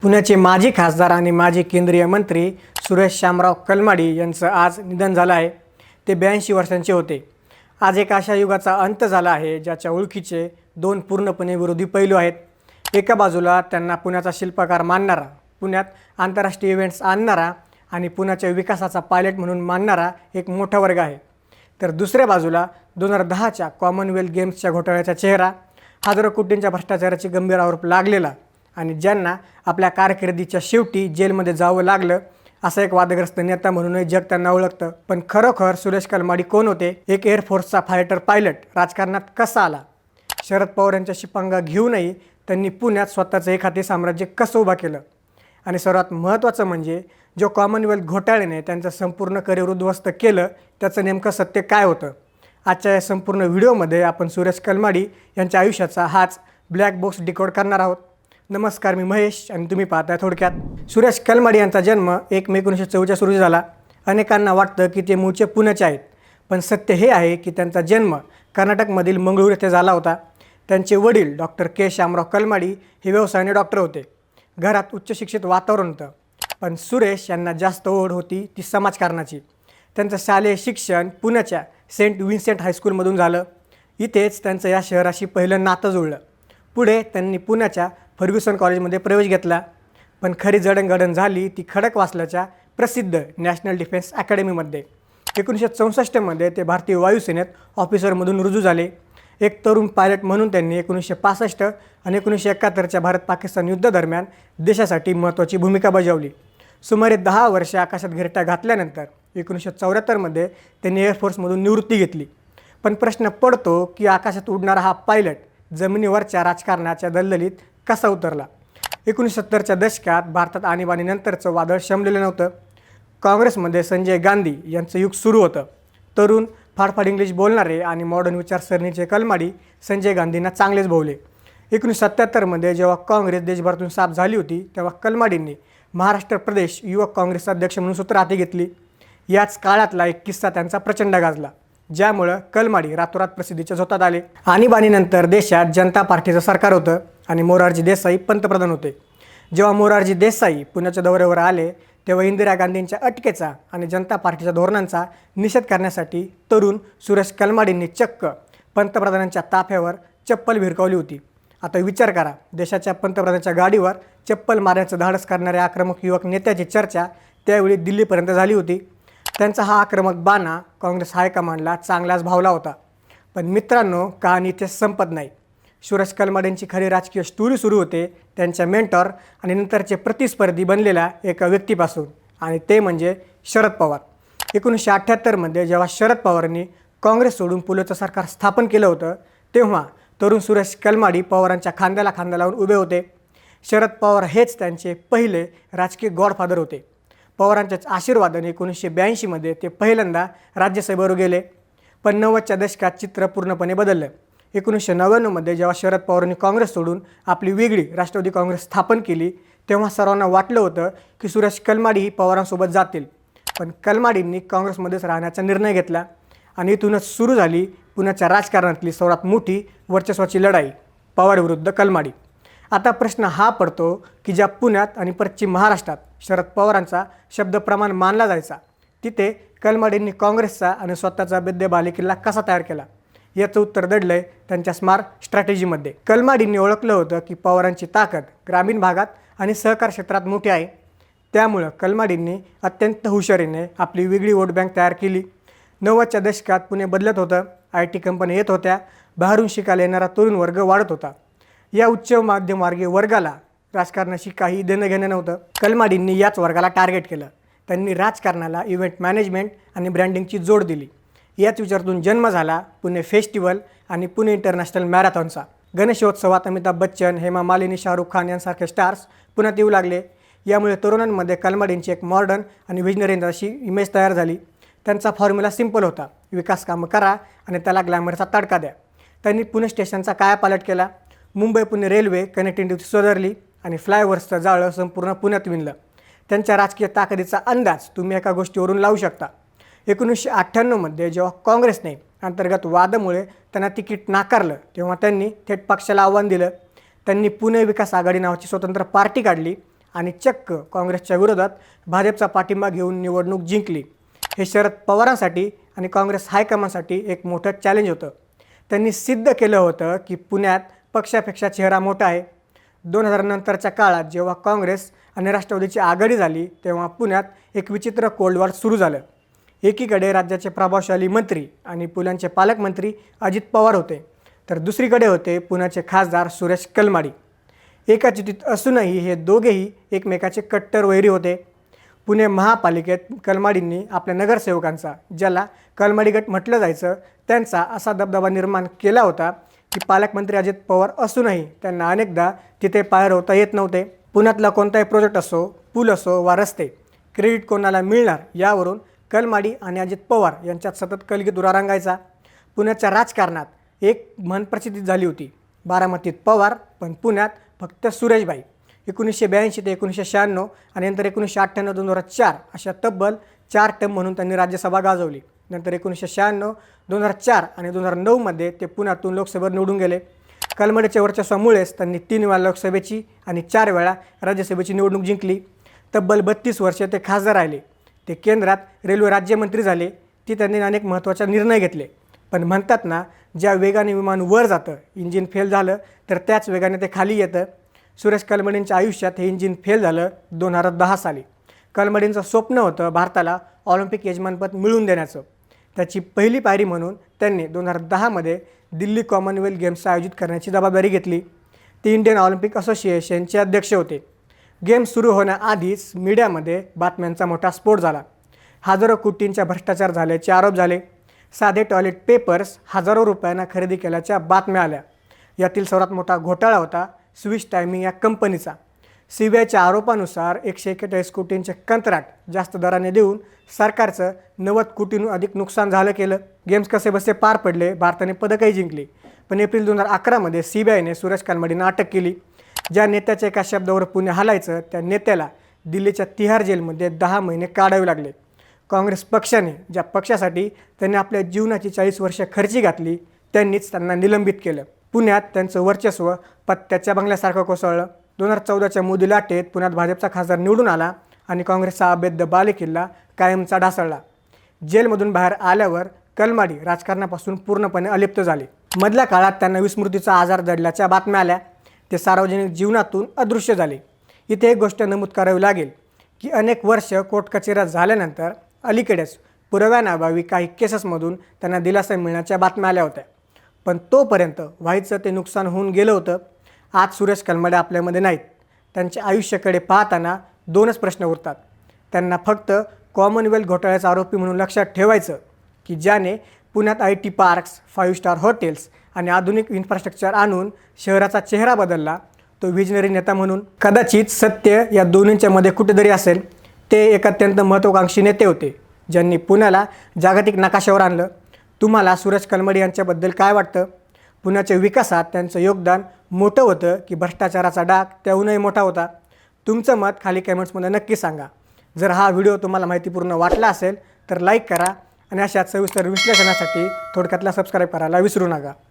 पुण्याचे माजी खासदार आणि माजी केंद्रीय मंत्री सुरेश शामराव कलमाडी यांचं आज निधन झालं आहे। ते 82 वर्षांचे होते। आज एक अशा युगाचा अंत झाला आहे ज्याच्या ओळखीचे दोन पूर्णपणे विरोधी पैलू आहेत। एका बाजूला त्यांना पुण्याचा शिल्पकार मानणारा, पुण्यात आंतरराष्ट्रीय इव्हेंट्स आणणारा आणि पुण्याच्या विकासाचा पायलट म्हणून मानणारा एक मोठा वर्ग आहे, तर दुसऱ्या बाजूला 2010च्या कॉमनवेल्थ गेम्सच्या घोटाळ्याचा चेहरा, हजारो कोटींच्या भ्रष्टाचाराचे गंभीर आरोप लागलेला आणि ज्यांना आपल्या कारकिर्दीच्या शेवटी जेलमध्ये जावं लागलं असा एक वादग्रस्त नेता म्हणूनही जग त्यांना ओळखतं। पण खरोखर सुरेश कलमाडी कोण होते? एक एअरफोर्सचा फायटर पायलट राजकारणात कसा आला? शरद पवार यांच्याशी पंगा घेऊनही त्यांनी पुण्यात स्वतःचं एखादे साम्राज्य कसं उभा केलं? आणि सर्वात महत्त्वाचं म्हणजे जो कॉमनवेल्थ घोटाळ्याने त्यांचं संपूर्ण करिअर उद्ध्वस्त केलं त्याचं नेमकं सत्य काय होतं? आजच्या या संपूर्ण व्हिडिओमध्ये आपण सुरेश कलमाडी यांच्या आयुष्याचा हाच ब्लॅक बॉक्स डिकोड करणार आहोत। नमस्कार, मी महेश आणि तुम्ही पाहताय थोडक्यात। सुरेश कलमाडी यांचा जन्म 1 मे 1944 रोजी झाला। अनेकांना वाटतं की ते मूळचे पुण्याचे आहेत, पण सत्य हे आहे की त्यांचा जन्म कर्नाटकमधील मंगळूर येथे झाला होता। त्यांचे वडील डॉक्टर के शामराव कलमाडी हे व्यवसायाने डॉक्टर होते। घरात उच्च शिक्षित वातावरण होतं, पण सुरेश यांना जास्त ओढ होती ती समाजकारणाची। त्यांचं शालेय शिक्षण पुण्याच्या सेंट विन्सेंट हायस्कूलमधून झालं। इथेच त्यांचं या शहराशी पहिलं नातं जुळलं। पुढे त्यांनी पुण्याच्या फर्ग्युसन कॉलेजमध्ये प्रवेश घेतला, पण खरी जडणघडण झाली ती खडकवासलाच्या प्रसिद्ध नॅशनल डिफेन्स अकॅडमीमध्ये। 1964मध्ये ते भारतीय वायुसेनेत ऑफिसरमधून रुजू झाले। एक तरुण पायलट म्हणून त्यांनी 1965 आणि 1971च्या भारत-पाकिस्तान युद्धादरम्यान देशासाठी महत्त्वाची भूमिका बजावली। सुमारे 10 वर्षे आकाशात घिरट्या घातल्यानंतर 1974मध्ये त्यांनी एअरफोर्समधून निवृत्ती घेतली। पण प्रश्न पडतो की आकाशात उडणारा हा पायलट जमिनीवरच्या राजकारणाच्या दलदलीत कसा उतरला? 1970च्या दशकात भारतात आणीबाणीनंतरचं वादळ शमलेलं नव्हतं। काँग्रेसमध्ये संजय गांधी यांचं युग सुरू होतं। तरुण, फाडफाड इंग्लिश बोलणारे आणि मॉडर्न विचारसरणीचे कलमाडी संजय गांधींना चांगलेच भोवले। 1977मध्ये जेव्हा काँग्रेस देशभरातून साफ झाली होती तेव्हा कलमाडींनी महाराष्ट्र प्रदेश युवक काँग्रेसचा अध्यक्ष म्हणून सूत्र हाती घेतली। याच काळातला एक किस्सा त्यांचा प्रचंड गाजला, ज्यामुळं कलमाडी रातोरात प्रसिद्धीच्या झोतात आले। आणीबाणीनंतर देशात जनता पार्टीचं सरकार होतं आणि मोरारजी देसाई पंतप्रधान होते। जेव्हा मोरारजी देसाई पुण्याच्या दौऱ्यावर आले तेव्हा इंदिरा गांधींच्या अटकेचा आणि जनता पार्टीच्या धोरणांचा निषेध करण्यासाठी तरुण सुरेश कलमाडींनी चक्क पंतप्रधानांच्या ताफ्यावर चप्पल भिरकावली होती। आता विचार करा, देशाच्या पंतप्रधानांच्या गाडीवर चप्पल मारण्याचं धाडस करणाऱ्या आक्रमक युवक नेत्याची चर्चा त्यावेळी दिल्लीपर्यंत झाली होती। त्यांचा हा आक्रमक बाणा काँग्रेस हायकमांडला चांगलाच भावला होता। पण मित्रांनो, कहाणी इथे संपत नाही। सुरेश कलमाडींची खरी राजकीय स्टोरी सुरू होते त्यांच्या मेंटॉर आणि नंतरचे प्रतिस्पर्धी बनलेल्या एका व्यक्तीपासून, आणि ते म्हणजे शरद पवार। 1978मध्ये जेव्हा शरद पवारांनी काँग्रेस सोडून पुलोचं सरकार स्थापन केलं होतं तेव्हा तरुण सुरेश कलमाडी पवारांच्या खांद्याला खांदा लावून उभे होते। शरद पवार हेच त्यांचे पहिले राजकीय गॉडफादर होते। पवारांच्याच आशीर्वादाने 1982मध्ये ते पहिल्यांदा राज्यसभेवर गेले। पण 90च्या दशकात चित्र पूर्णपणे बदललं। 1999मध्ये जेव्हा शरद पवारांनी काँग्रेस सोडून आपली वेगळी राष्ट्रवादी काँग्रेस स्थापन केली तेव्हा सर्वांना वाटलं होतं की सुरेश कलमाडी ही पवारांसोबत जातील, पण कलमाडींनी काँग्रेसमध्येच राहण्याचा निर्णय घेतला आणि इथूनच सुरू झाली पुण्याच्या राजकारणातली सर्वात मोठी वर्चस्वाची लढाई, पवार विरुद्ध कलमाडी। आता प्रश्न हा पडतो की ज्या पुण्यात आणि पश्चिम महाराष्ट्रात शरद पवारांचा शब्दप्रमाण मानला जायचा, तिथे कलमाडींनी काँग्रेसचा आणि स्वतःचा बेद्य बालेकिल्ला कसा तयार केला? याचं उत्तर दडलंय त्यांच्या स्मार्ट स्ट्रॅटेजीमध्ये। कलमाडींनी ओळखलं होतं की पवारांची ताकद ग्रामीण भागात आणि सहकार क्षेत्रात मोठी आहे। त्यामुळं कलमाडींनी अत्यंत हुशारीने आपली वेगळी वोट बँक तयार केली। 90च्या दशकात पुणे बदलत होतं, IT कंपन्या येत होत्या, बाहेरून शिकायला येणारा तरुण वर्ग वाढत होता। या उच्च मध्यमवर्गीय वर्गाला राजकारणाशी काही देणं घेणं नव्हतं। कलमाडींनी याच वर्गाला टार्गेट केलं। त्यांनी राजकारणाला इव्हेंट मॅनेजमेंट आणि ब्रँडिंगची जोड दिली। याच विचारातून जन्म झाला पुणे फेस्टिवल आणि पुणे इंटरनॅशनल मॅरेथॉनचा। गणेशोत्सवात अमिताभ बच्चन, हेमा मालिनी, शाहरुख खान यांसारखे स्टार्स पुण्यात येऊ लागले। यामुळे तरुणांमध्ये कलमाडींची एक मॉडर्न आणि व्हिजनरी अशी इमेज तयार झाली। त्यांचा फॉर्म्युला सिंपल होता, विकास कामं करा आणि त्याला ग्लॅमरचा तडका द्या। त्यांनी पुणे स्टेशनचा कायापालट केला, मुंबई पुणे रेल्वे कनेक्टिव्हिटी सुधारली आणि फ्लायओव्हर्सचं जाळं संपूर्ण पुण्यात विणलं। त्यांच्या राजकीय ताकदीचा अंदाज तुम्ही एका गोष्टीवरून लावू शकता। 1998मध्ये जेव्हा काँग्रेसने अंतर्गत वादामुळे त्यांना तिकीट नाकारलं तेव्हा त्यांनी थेट पक्षाला आव्हान दिलं। त्यांनी पुणे विकास आघाडी नावाची स्वतंत्र पार्टी काढली आणि चक्क काँग्रेसच्या विरोधात भाजपचा पाठिंबा घेऊन निवडणूक जिंकली. हे शरद पवारांसाठी आणि काँग्रेस हायकमांडसाठी एक मोठं चॅलेंज होतं. त्यांनी सिद्ध केलं होतं की पुण्यात पक्षापेक्षा चेहरा मोठा आहे. 2000 नंतरच्या काळात जेव्हा काँग्रेस आणि राष्ट्रवादीची आघाडी झाली तेव्हा पुण्यात एक विचित्र कोल्ड वॉर सुरू झालं. एकीकडे राज्याचे प्रभावशाली मंत्री आणि पुण्याचे पालकमंत्री अजित पवार होते, तर दुसरीकडे होते पुण्याचे खासदार सुरेश कलमाडी. एका चिठ्ठीत असूनही हे दोघेही एकमेकाचे कट्टर वैरी होते. पुणे महापालिकेत कलमाडींनी आपल्या नगरसेवकांचा, ज्याला कलमाडी गट म्हटलं जायचं, त्यांचा असा दबदबा निर्माण केला होता की पालकमंत्री अजित पवार असूनही त्यांना अनेकदा तिथे पाय रोवता येत नव्हते. पुण्यातला कोणताही प्रोजेक्ट असो, पूल असो वा रस्ते, क्रेडिट कोणाला मिळणार यावरून कलमाडी आणि अजित पवार यांच्यात सतत कलगी दुरा रंगायचा. पुण्याच्या राजकारणात एक म्हण प्रसिद्ध झाली होती, बारामतीत पवार पण पुण्यात फक्त सुरेशबाई. 1982 ते 1996 आणि नंतर 1998-2004 अशा तब्बल 4 टर्म म्हणून त्यांनी राज्यसभा गाजवली. नंतर 1996, 2004 आणि 2009मध्ये ते पुण्यातून लोकसभेवर निवडून गेले. कलमाडीच्या वर्चस्वामुळेच त्यांनी 3 वेळा लोकसभेची आणि 4 वेळा राज्यसभेची निवडणूक जिंकली. तब्बल 32 वर्षे ते खासदार राहिले. ते केंद्रात रेल्वे राज्यमंत्री झाले. ती त्यांनी अनेक महत्त्वाचे निर्णय घेतले. पण म्हणतात ना, ज्या वेगाने विमान वर जातं, इंजिन फेल झालं तर त्याच वेगाने ते खाली येतं. सुरेश कलमाडींच्या आयुष्यात हे इंजिन फेल झालं 2010 साली. कलमाडींचं स्वप्न होतं भारताला ऑलिम्पिक यजमानपद मिळवून देण्याचं. त्याची पहिली पायरी म्हणून त्यांनी 2010मध्ये दिल्ली कॉमनवेल्थ गेम्स आयोजित करण्याची जबाबदारी घेतली. ते इंडियन ऑलिम्पिक असोसिएशनचे अध्यक्ष होते. गेम्स सुरू होण्याआधीच मीडियामध्ये बातम्यांचा मोठा स्फोट झाला. हजारो कोटींचा भ्रष्टाचार झाल्याचे आरोप झाले. साधे टॉयलेट पेपर्स हजारो रुपयांना खरेदी केल्याच्या बातम्या आल्या. यातील सर्वात मोठा घोटाळा होता स्विस टायमिंग या कंपनीचा. CBIच्या आरोपानुसार 141 कोटींचे कंत्राट जास्त दराने देऊन सरकारचं 90 कोटींहून अधिक नुकसान केलं. गेम्स कसेबसे पार पडले. भारताने पदकही जिंकली. पण एप्रिल 2011मध्ये CBIने सुरेश कलमाडींना अटक केली. ज्या नेत्याच्या एका शब्दावर पुणे हलायचं त्या नेत्याला दिल्लीच्या तिहार जेलमध्ये 10 महिने काढावे लागले. काँग्रेस पक्षाने, ज्या पक्षासाठी त्यांनी आपल्या जीवनाची 40 वर्षे खर्ची घातली, त्यांनीच त्यांना निलंबित केलं. पुण्यात त्यांचं वर्चस्व पत्त्याच्या बंगल्यासारखं कोसळलं. 2014च्या मोदी लाटेत पुण्यात भाजपचा खासदार निवडून आला आणि काँग्रेसचा अभेद्य बालेकिल्ला कायमचा ढासळला. जेलमधून बाहेर आल्यावर कलमाडी राजकारणापासून पूर्णपणे अलिप्त झाले. मधल्या काळात त्यांना विस्मृतीचा आजार जडल्याच्या बातम्या आल्या. ते सार्वजनिक जीवनातून अदृश्य झाले. इथे एक गोष्ट नमूद करावी लागेल की अनेक वर्ष कोर्ट कचेऱ्या झाल्यानंतर अलीकडेच पुराव्याअभावी काही केसेसमधून त्यांना दिलासा मिळण्याच्या बातम्या आल्या होत्या. पण तोपर्यंत व्हायचं ते नुकसान होऊन गेलं होतं. आज सुरेश कलमाडी आपल्यामध्ये नाहीत. त्यांच्या आयुष्याकडे पाहताना 2च प्रश्न उरतात. त्यांना फक्त कॉमनवेल्थ घोटाळ्याचा आरोपी म्हणून लक्षात ठेवायचं की ज्याने पुण्यात IT पार्क्स, 5 स्टार हॉटेल्स आणि आधुनिक इन्फ्रास्ट्रक्चर आणून शहराचा चेहरा बदलला, तो विजनरी नेता म्हणून. कदाचित सत्य या दोन्हींच्या मध्ये कुठेतरी असेल. ते एक अत्यंत महत्त्वाकांक्षी नेते होते ज्यांनी पुण्याला जागतिक नकाशावर आणलं. तुम्हाला सुरेश कलमाडी यांच्याबद्दल काय वाटतं? पुण्याच्या विकासात त्यांचं योगदान मोठं होतं की भ्रष्टाचाराचा डाग त्याहूनही मोठा होता? तुमचं मत खाली कमेंट्समध्ये नक्की सांगा. जर हा व्हिडिओ तुम्हाला माहितीपूर्ण वाटला असेल तर लाईक करा आणि अशाच सविस्तर विश्लेषणासाठी थोडक्यातला सबस्क्राईब करायला विसरू नका.